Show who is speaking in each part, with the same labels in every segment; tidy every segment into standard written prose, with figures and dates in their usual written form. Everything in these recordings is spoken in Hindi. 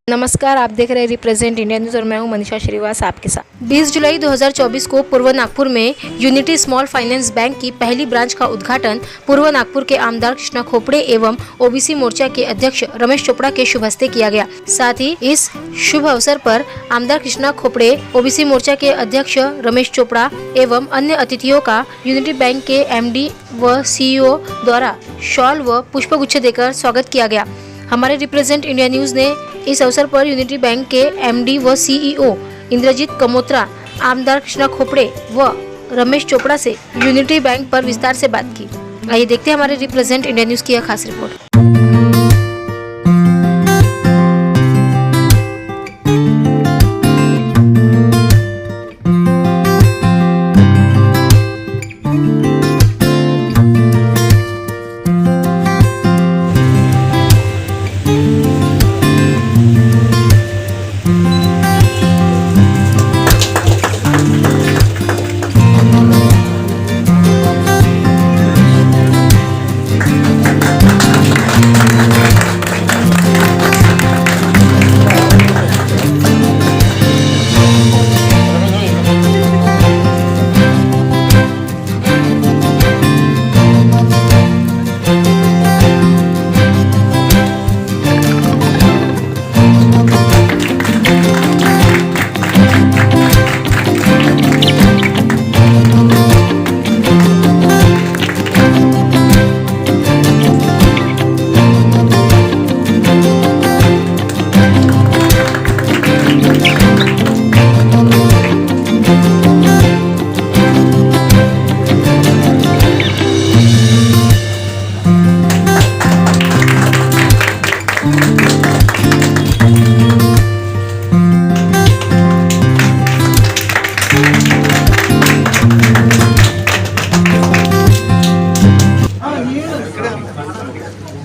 Speaker 1: नमस्कार, आप देख रहे हैं रिप्रेजेंट इंडिया न्यूज़ और मैं हूं मनीषा श्रीवास आपके साथ। 20 जुलाई 2024 को पूर्व नागपुर में यूनिटी स्मॉल फाइनेंस बैंक की पहली ब्रांच का उद्घाटन पूर्व नागपुर के आमदार कृष्णा खोपड़े एवं ओबीसी मोर्चा के अध्यक्ष रमेश चोपड़ा के शुभ हस्ते किया गया। साथ ही इस शुभ अवसर पर आमदार कृष्णा खोपड़े, ओबीसी मोर्चा के अध्यक्ष रमेश चोपड़ा एवं अन्य अतिथियों का यूनिटी बैंक के MD व CEO द्वारा शॉल व पुष्पगुच्छ देकर स्वागत किया गया। हमारे रिप्रेजेंट इंडिया न्यूज़ ने इस अवसर पर यूनिटी बैंक के MD व CEO इंद्रजीत कमोत्रा, आमदार कृष्णा खोपड़े व रमेश चोपड़ा से यूनिटी बैंक पर विस्तार से बात की। आइए देखते हैं हमारे रिप्रेजेंट इंडिया न्यूज़ की यह खास रिपोर्ट।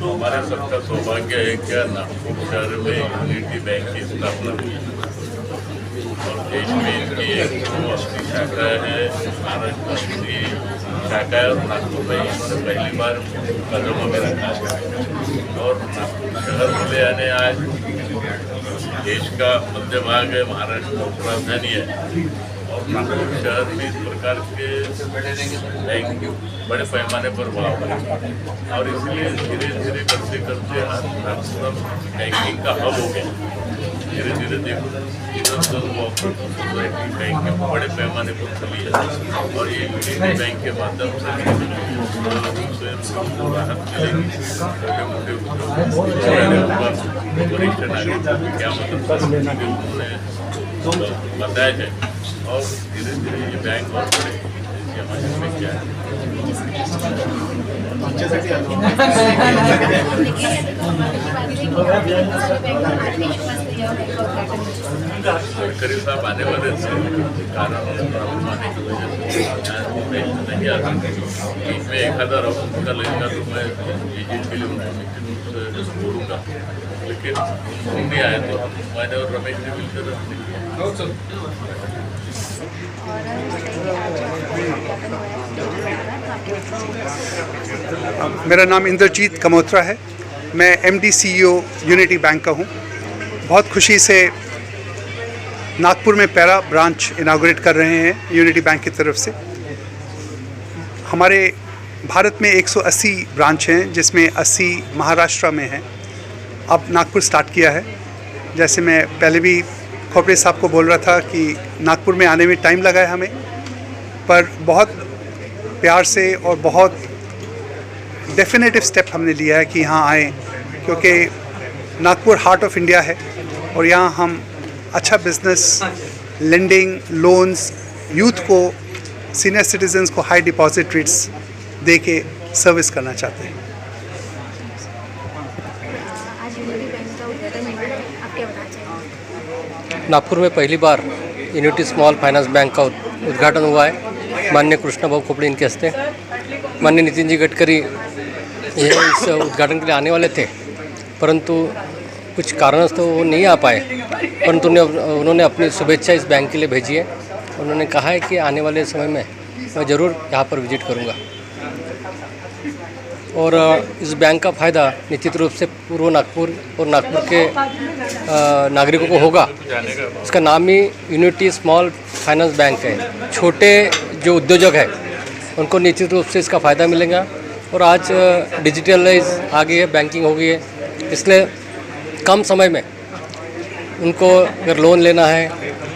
Speaker 2: हमारा सबका सौभाग्य है कि नागपुर शहर में यूनिटी बैंक की स्थापना हुई और देश में इनकी एक अपनी शाखा है, महाराष्ट्र की शाखा है और नागपुर में इन्होंने पहली बार कदम में रखा है। और नागपुर शहर में ले आने आज देश का मध्य भाग है, महाराष्ट्र की राजधानी है और नागपुर शहर में इस प्रकार के बैंक बड़े पैमाने पर भाव है और इसलिए धीरे धीरे करते करते आज नागपुर बैंकिंग का हब हो गया। धीरे धीरे देखो इधर सोसाइटी बैंक बड़े पैमाने पर खुली है और ये यूनिटी बैंक के माध्यम से राहत मिलेगी। छोटे मोटे वरिष्ठ नागरिक क्या मतलब उन्होंने बताया जाए और धीरे धीरे ये बैंक और बड़े हमारे में क्या है। गडकरी साहब आने वाले थे, कारण प्रॉब्लम आने की वजह से नहीं आ सकते। इसमें एखादा राउंड का लगेगा तो मैं एजेंट के लिए उनसे बोलूँगा, लेकिन हम नहीं आए तो मैंने और रमेश ने मिलकर
Speaker 3: मेरा नाम इंद्रजीत कमोत्रा है। मैं MD CEO यूनिटी बैंक का हूँ। बहुत खुशी से नागपुर में पहला ब्रांच इनाग्रेट कर रहे हैं यूनिटी बैंक की तरफ से। हमारे भारत में 180 ब्रांच हैं जिसमें 80 महाराष्ट्र में हैं। अब नागपुर स्टार्ट किया है। जैसे मैं पहले भी खोपड़े साहब को बोल रहा था कि नागपुर में आने में टाइम लगा है हमें, पर बहुत प्यार से और बहुत डेफिनेटिव स्टेप हमने लिया है कि यहाँ आएँ, क्योंकि नागपुर हार्ट ऑफ इंडिया है और यहाँ हम अच्छा बिजनेस, लेंडिंग, लोन्स, यूथ को, सीनियर सिटीजन्स को हाई डिपॉजिट रेट्स दे के सर्विस करना चाहते हैं।
Speaker 4: नागपुर में पहली बार यूनिटी स्मॉल फाइनेंस बैंक का उद्घाटन हुआ है। माननीय कृष्णा भाऊ खोपड़े इनके हस्ते। माननीय नितिन जी गडकरी ये इस उद्घाटन के लिए आने वाले थे, परंतु कुछ कारणवश तो वो नहीं आ पाए, परंतु उन्होंने अपनी शुभेच्छा इस बैंक के लिए भेजी है। उन्होंने कहा है कि आने वाले समय में मैं ज़रूर यहाँ पर विजिट करूँगा। और इस बैंक का फ़ायदा निश्चित रूप से पूर्व नागपुर और नागपुर के नागरिकों को होगा। इसका नाम ही यूनिटी स्मॉल फाइनेंस बैंक है। छोटे जो उद्योजक है उनको निश्चित रूप से इसका फ़ायदा मिलेगा। और आज डिजिटलाइज आ गई है, बैंकिंग हो गई है, इसलिए कम समय में उनको अगर लोन लेना है,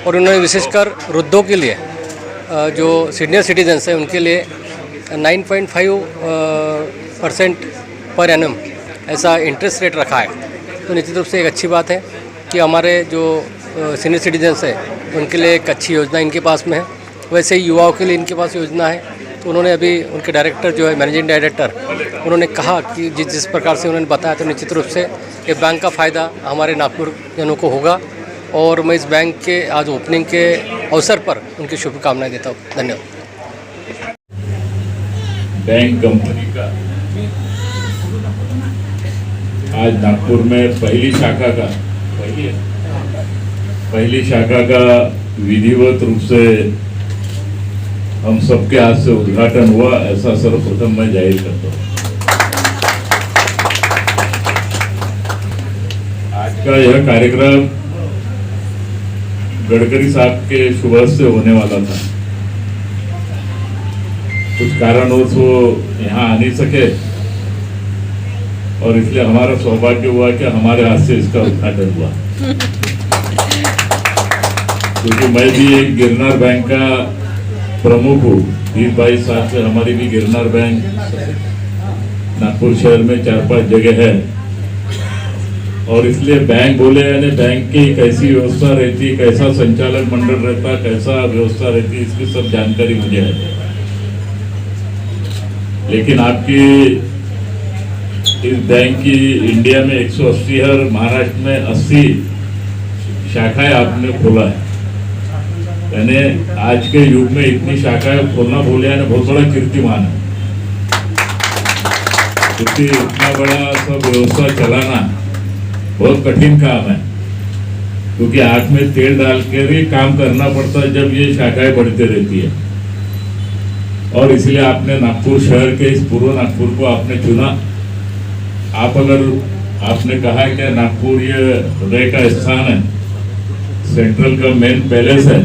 Speaker 4: और उन्होंने विशेषकर वृद्धों के लिए जो सीनियर सिटीजन्स हैं उनके लिए 9.5% पर एनम ऐसा इंटरेस्ट रेट रखा है। तो निश्चित रूप से एक अच्छी बात है कि हमारे जो सीनियर सिटीजन्स हैं उनके लिए एक अच्छी योजना इनके पास में है। वैसे ही युवाओं के लिए इनके पास योजना है। तो उन्होंने अभी उनके डायरेक्टर जो है, मैनेजिंग डायरेक्टर, उन्होंने कहा कि जिस प्रकार से उन्होंने बताया, तो निश्चित रूप से ये बैंक का फ़ायदा हमारे नागपुर जनों को होगा। और मैं इस बैंक के आज ओपनिंग के अवसर पर उनकी शुभकामनाएं देता हूँ। धन्यवाद।
Speaker 2: बैंक कंपनी का आज नागपुर में पहली शाखा का विधिवत रूप से हम सबके हाथ से उद्घाटन हुआ, ऐसा सर्वप्रथम मैं जाहिर करता हूँ। आज का यह कार्यक्रम गडकरी साहब के शुभ से होने वाला था। कुछ कारणवश वो यहाँ आ नहीं सके और इसलिए हमारा सौभाग्य हुआ कि हमारे हाथ से इसका उद्घाटन हुआ। क्योंकि मैं भी एक गिरनार बैंक का प्रमुख हूँ। 20-22 साल से हमारी भी गिरनार बैंक नागपुर शहर में 4-5 जगह है, और इसलिए बैंक बोले यानी बैंक की कैसी व्यवस्था रहती, कैसा संचालक मंडल रहता, कैसा व्यवस्था रहती, इसकी सब जानकारी मुझे है। लेकिन आपकी इस बैंक की इंडिया में 180 है और महाराष्ट्र में 80 शाखाएं आपने खोला है। यानी आज के युग में इतनी शाखाएं खोलना बोले यानी बहुत बड़ा कीर्तिमान है। क्योंकि इतना बड़ा सब व्यवस्था चलाना बहुत कठिन काम है, क्योंकि आंख में तेल डाल कर ही काम करना पड़ता है जब ये शाखाएं बढ़ती रहती है। और इसलिए आपने नागपुर शहर के इस पूर्व नागपुर को आपने चुना। आपने कहा कि नागपुर ये हृदय का स्थान है, सेंट्रल का मेन पैलेस है।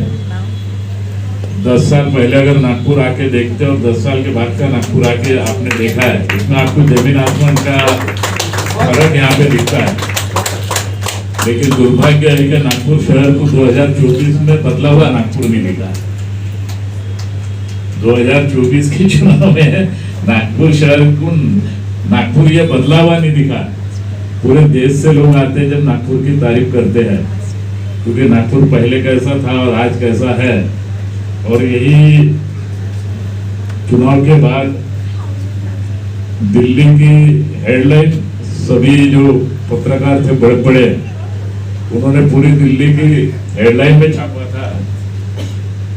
Speaker 2: 10 साल पहले अगर नागपुर आके देखते और 10 साल के बाद का नागपुर आके आपने देखा है, इसमें आपको जमीन आसमान का फर्क यहाँ पे दिखता है। लेकिन दुर्भाग्य है कि नागपुर शहर को 2024 में बदला हुआ नागपुर नहीं दिखा। 2024 के चुनाव में नागपुर शहर को नागपुर ये बदला हुआ नहीं दिखा। पूरे देश से लोग आते हैं जब नागपुर की तारीफ करते हैं, क्योंकि नागपुर पहले कैसा था और आज कैसा है। और यही चुनाव के बाद दिल्ली की हेडलाइन सभी जो पत्रकार थे बड़े बड़े, उन्होंने पूरी दिल्ली की हेडलाइन में छापा था,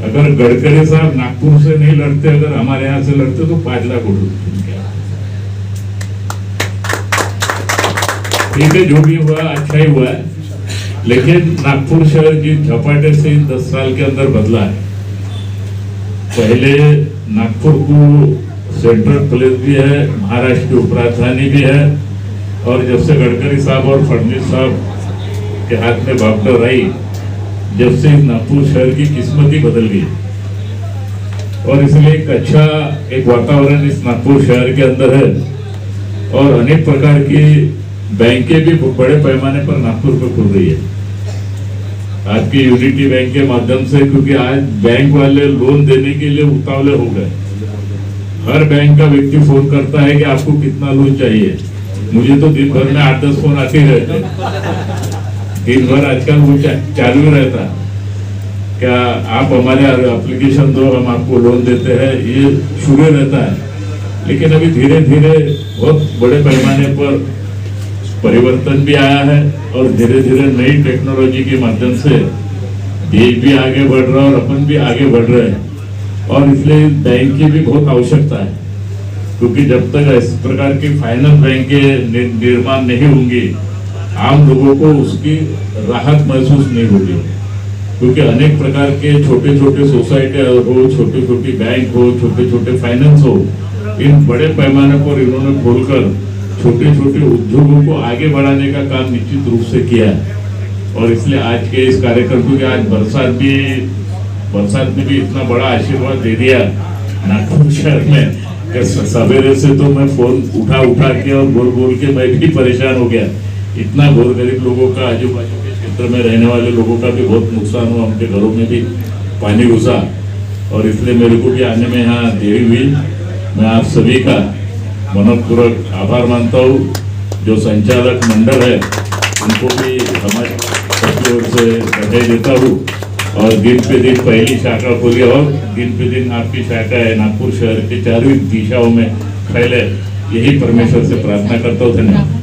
Speaker 2: अगर गडकरी साहब नागपुर से नहीं लड़ते, अगर हमारे यहाँ से लड़ते तो 5 लाख वोट। ठीक है, जो भी हुआ अच्छा ही हुआ है। लेकिन नागपुर शहर की झपाटे से 10 साल के अंदर बदला है। पहले नागपुर को सेंट्रल पुलिस भी है, महाराष्ट्र की उपराजधानी भी है, और जब से गडकरी साहब और फडणवीस साहब के हाथ में बागडोर आई, जब से नागपुर शहर की किस्मत ही बदल गई। और इसलिए एक अच्छा एक वातावरण इस नागपुर शहर के अंदर है, और अनेक प्रकार की बैंकें भी बड़े पैमाने पर नागपुर में खुल रही है। आज की यूनिटी बैंक के माध्यम से, क्योंकि आज बैंक वाले लोन देने के लिए उतावले हो गए। हर बैंक का व्यक्ति फोन करता है कि आपको कितना लोन चाहिए। मुझे तो दिन भर में 8-10 फोन आते ही रहते, दिन भर आजकल वो चालू रहता, क्या आप हमारे एप्लीकेशन दो, हम आपको लोन देते हैं, ये शुरू रहता है। लेकिन अभी धीरे धीरे बहुत बड़े पैमाने पर परिवर्तन भी आया है, और धीरे धीरे नई टेक्नोलॉजी के माध्यम से देश भी आगे बढ़ रहा है और अपन भी आगे बढ़ रहे हैं। और इसलिए बैंक की भी बहुत आवश्यकता है, क्योंकि जब तक इस प्रकार की फाइनेंस बैंकें निर्माण नहीं होंगी, आम लोगों को उसकी राहत महसूस नहीं होगी। क्योंकि अनेक प्रकार के छोटे छोटे सोसाइटी हो, छोटी छोटी बैंक हो, छोटे छोटे फाइनेंस हो, इन बड़े पैमाने पर इन्होंने खोलकर छोटे छोटे उद्योगों को आगे बढ़ाने का काम निश्चित रूप से किया है। और इसलिए आज के इस कार्यक्रम को आज बरसात ने भी इतना बड़ा आशीर्वाद दे दिया नागपुर शहर में कि सवेरे से तो मैं फोन उठा के और बोल के मैं भी परेशान हो गया। इतना घोर गरीब लोगों का, आजू बाजू के क्षेत्र में रहने वाले लोगों का भी बहुत नुकसान हुआ, उनके घरों में भी पानी घुसा और इसलिए मेरे को भी आने में यहाँ देरी हुई। मैं आप सभी का मनपूर्वक आभार मानता हूँ। जो संचालक मंडल है उनको भी हमारी ओर से बधाई देता हूँ और दिन पे दिन पहली शाखा खोली और दिन पे दिन आपकी शाखा है नागपुर शहर के चारों दिशाओं में फैले, यही परमेश्वर से प्रार्थना करता हूँ। धन्यवाद।